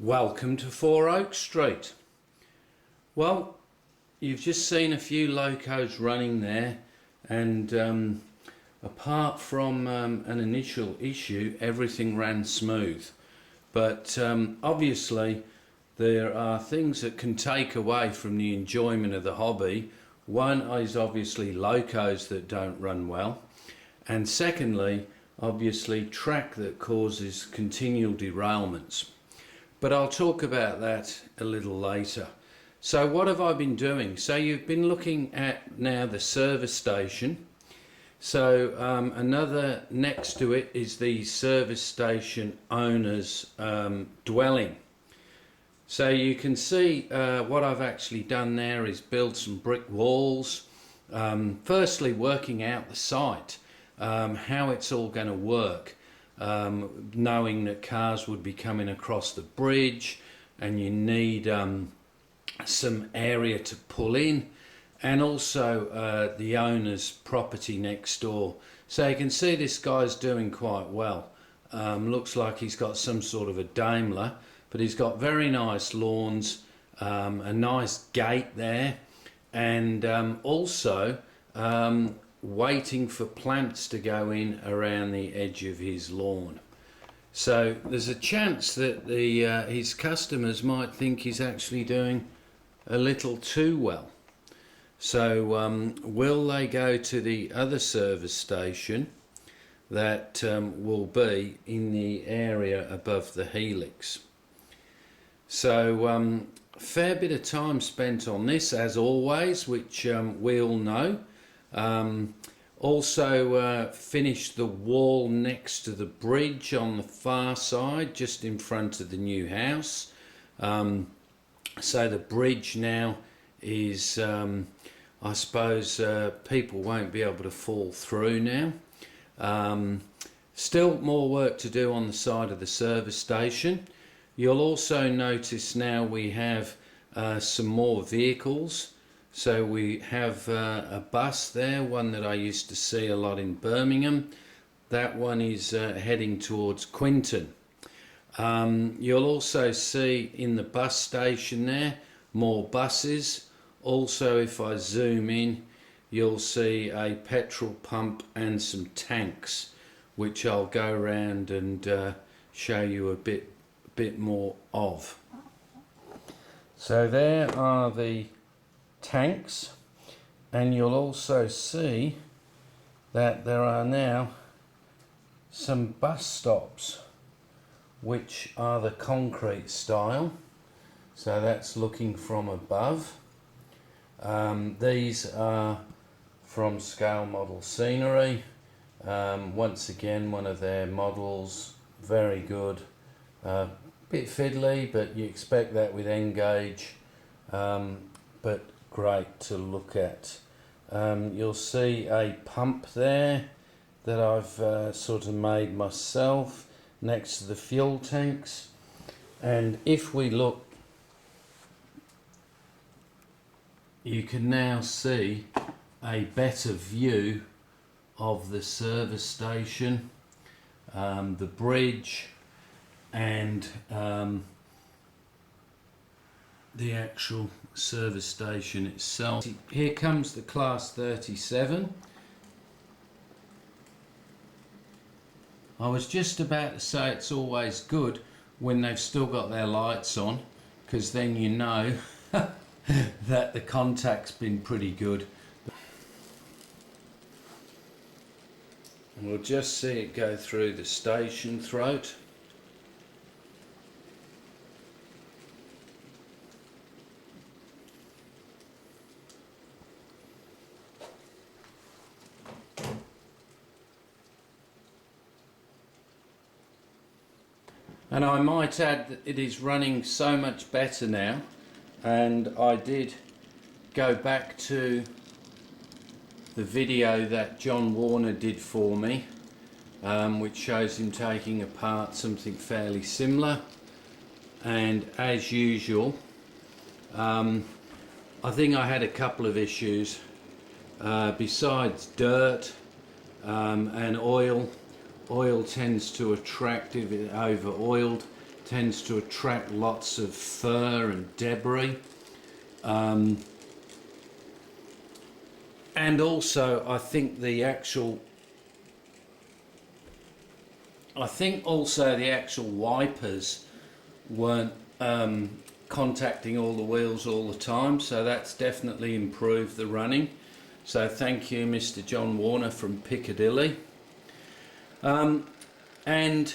Welcome to 4 Oak Street. Well, you've just seen a few locos running there, and apart from an initial issue, everything ran smooth. But obviously there are things that can take away from the enjoyment of the hobby. One is obviously locos that don't run well, and secondly obviously track that causes continual derailments. But I'll talk about that a little later. So what have I been doing? So you've been looking at now the service station. So another next to it is the service station owner's dwelling. So you can see what I've actually done there is build some brick walls. Firstly, working out the site, how it's all going to work. Knowing that cars would be coming across the bridge and you need some area to pull in, and also the owner's property next door. So you can see this guy's doing quite well. Looks like he's got some sort of a Daimler, but he's got very nice lawns, a nice gate there, and also waiting for plants to go in around the edge of his lawn. So there's a chance that his customers might think he's actually doing a little too well. So will they go to the other service station that will be in the area above the helix? So fair bit of time spent on this as always, which we all know. Also finished the wall next to the bridge on the far side, just in front of the new house. So the bridge now is, I suppose people won't be able to fall through now. Still more work to do on the side of the service station. You'll also notice now we have some more vehicles. So we have a bus there, one that I used to see a lot in Birmingham. That one is heading towards Quinton. You'll also see in the bus station there more buses. Also, if I zoom in, you'll see a petrol pump and some tanks, which I'll go around and show you a bit more of. So there are the tanks, and you'll also see that there are now some bus stops which are the concrete style, so that's looking from above. These are from Scale Model Scenery. Once again, one of their models, very good, bit fiddly, but you expect that with Engage, but great to look at. You'll see a pump there that I've sort of made myself next to the fuel tanks, and if we look, you can now see a better view of the service station, the bridge, and the actual service station itself. Here comes the Class 37. I was just about to say it's always good when they've still got their lights on, because then you know that the contact's been pretty good. We'll just see it go through the station throat. And I might add that it is running so much better now, and I did go back to the video that John Warner did for me, which shows him taking apart something fairly similar, and as usual I think I had a couple of issues besides dirt and oil. Oil tends to attract, if it's over oiled, tends to attract lots of fur and debris. And also I think the actual wipers weren't contacting all the wheels all the time, so that's definitely improved the running. So thank you, Mr. John Warner from Piccadilly. And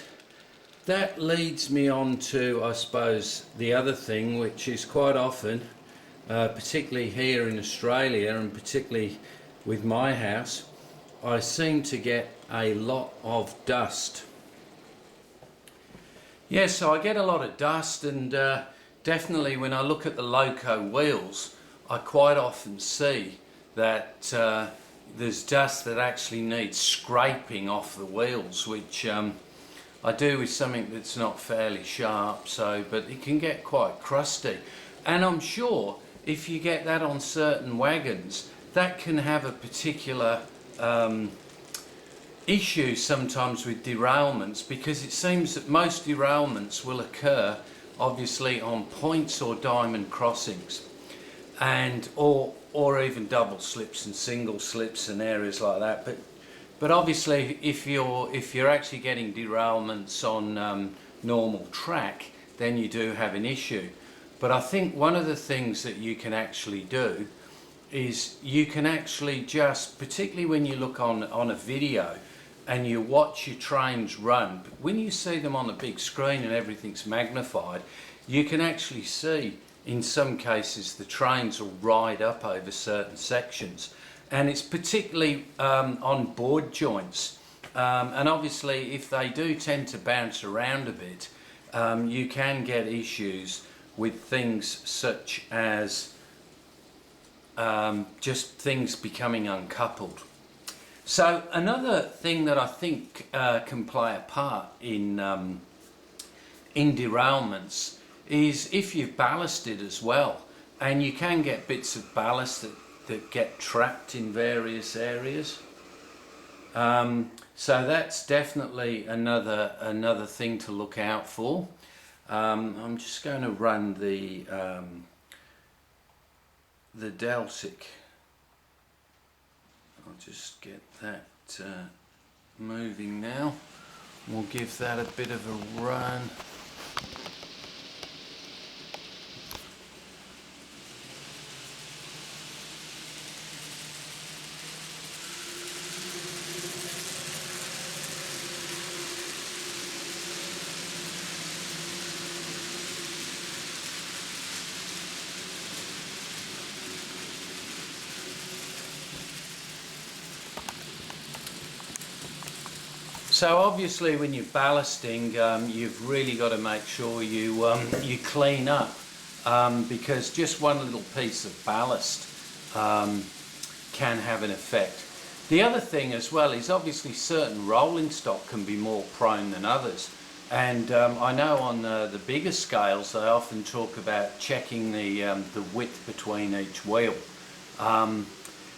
that leads me on to, I suppose, the other thing, which is quite often, particularly here in Australia and particularly with my house, I seem to get a lot of dust. Yes, so I get a lot of dust, and definitely when I look at the loco wheels, I quite often see that there's dust that actually needs scraping off the wheels, which I do with something that's not fairly sharp, but it can get quite crusty. And I'm sure if you get that on certain wagons, that can have a particular issue sometimes with derailments, because it seems that most derailments will occur obviously on points or diamond crossings, and or even double slips and single slips and areas like that. But obviously if you're actually getting derailments on normal track, then you do have an issue. But I think one of the things that you can actually do is you can actually just, particularly when you look on a video and you watch your trains run, when you see them on the big screen and everything's magnified, you can actually see in some cases the trains will ride up over certain sections, and it's particularly on board joints, and obviously if they do tend to bounce around a bit, you can get issues with things such as just things becoming uncoupled. So another thing that I think can play a part in derailments is if you've ballasted as well, and you can get bits of ballast that get trapped in various areas. So that's definitely another thing to look out for. I'm just going to run the Deltic. I'll just get that moving now. We'll give that a bit of a run. So obviously when you're ballasting, you've really got to make sure you clean up, because just one little piece of ballast can have an effect. The other thing as well is obviously certain rolling stock can be more prone than others, and I know on the bigger scales they often talk about checking the width between each wheel.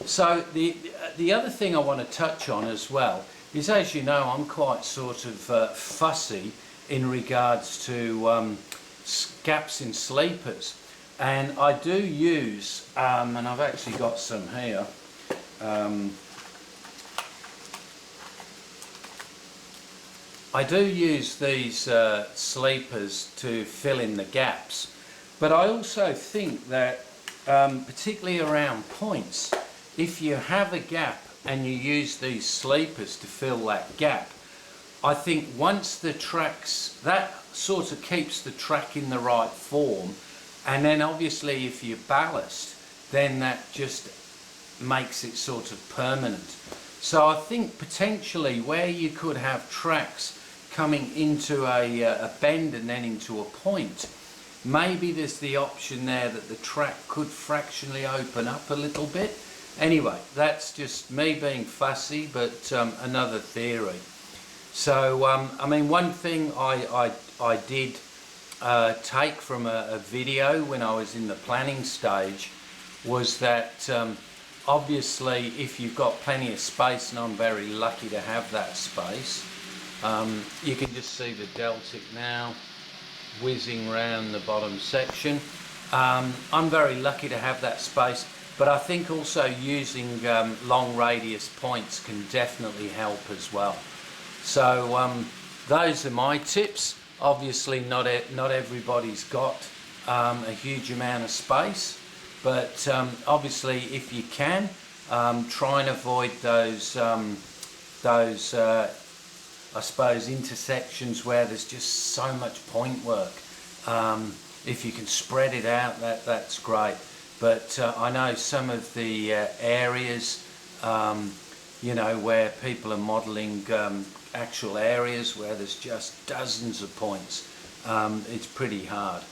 So the other thing I want to touch on as well is, as you know, I'm quite sort of fussy in regards to gaps in sleepers, and I do use, and I've actually got some here, I do use these sleepers to fill in the gaps, but I also think that particularly around points, if you have a gap and you use these sleepers to fill that gap, I think once the tracks, that sort of keeps the track in the right form, and then obviously if you ballast, then that just makes it sort of permanent. So I think potentially where you could have tracks coming into a bend and then into a point, maybe there's the option there that the track could fractionally open up a little bit. Anyway, that's just me being fussy, but another theory. So, I mean, one thing I did take from a video when I was in the planning stage was that obviously if you've got plenty of space, and I'm very lucky to have that space, you can just see the Deltic now. whizzing round the bottom section. I'm very lucky to have that space, but I think also using long radius points can definitely help as well. So those are my tips. Obviously not everybody's got a huge amount of space, but obviously if you can, try and avoid those I suppose intersections where there's just so much point work. If you can spread it out, that's great. But I know some of the areas, you know, where people are modelling actual areas where there's just dozens of points. It's pretty hard.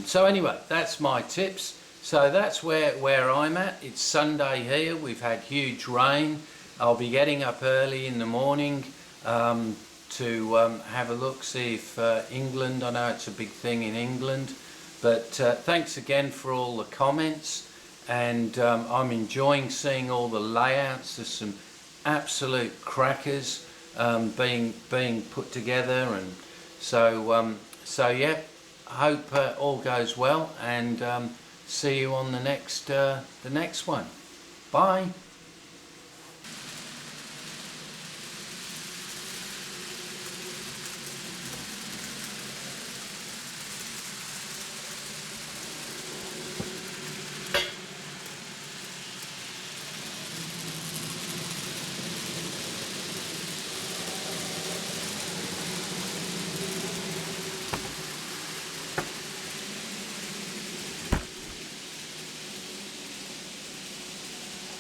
So anyway, that's my tips. So that's where I'm at. It's Sunday here. We've had huge rain. I'll be getting up early in the morning to have a look, see if England, I know it's a big thing in England, but thanks again for all the comments, and I'm enjoying seeing all the layouts. There's some absolute crackers being put together, and so yeah, hope all goes well, and see you on the next one. Bye.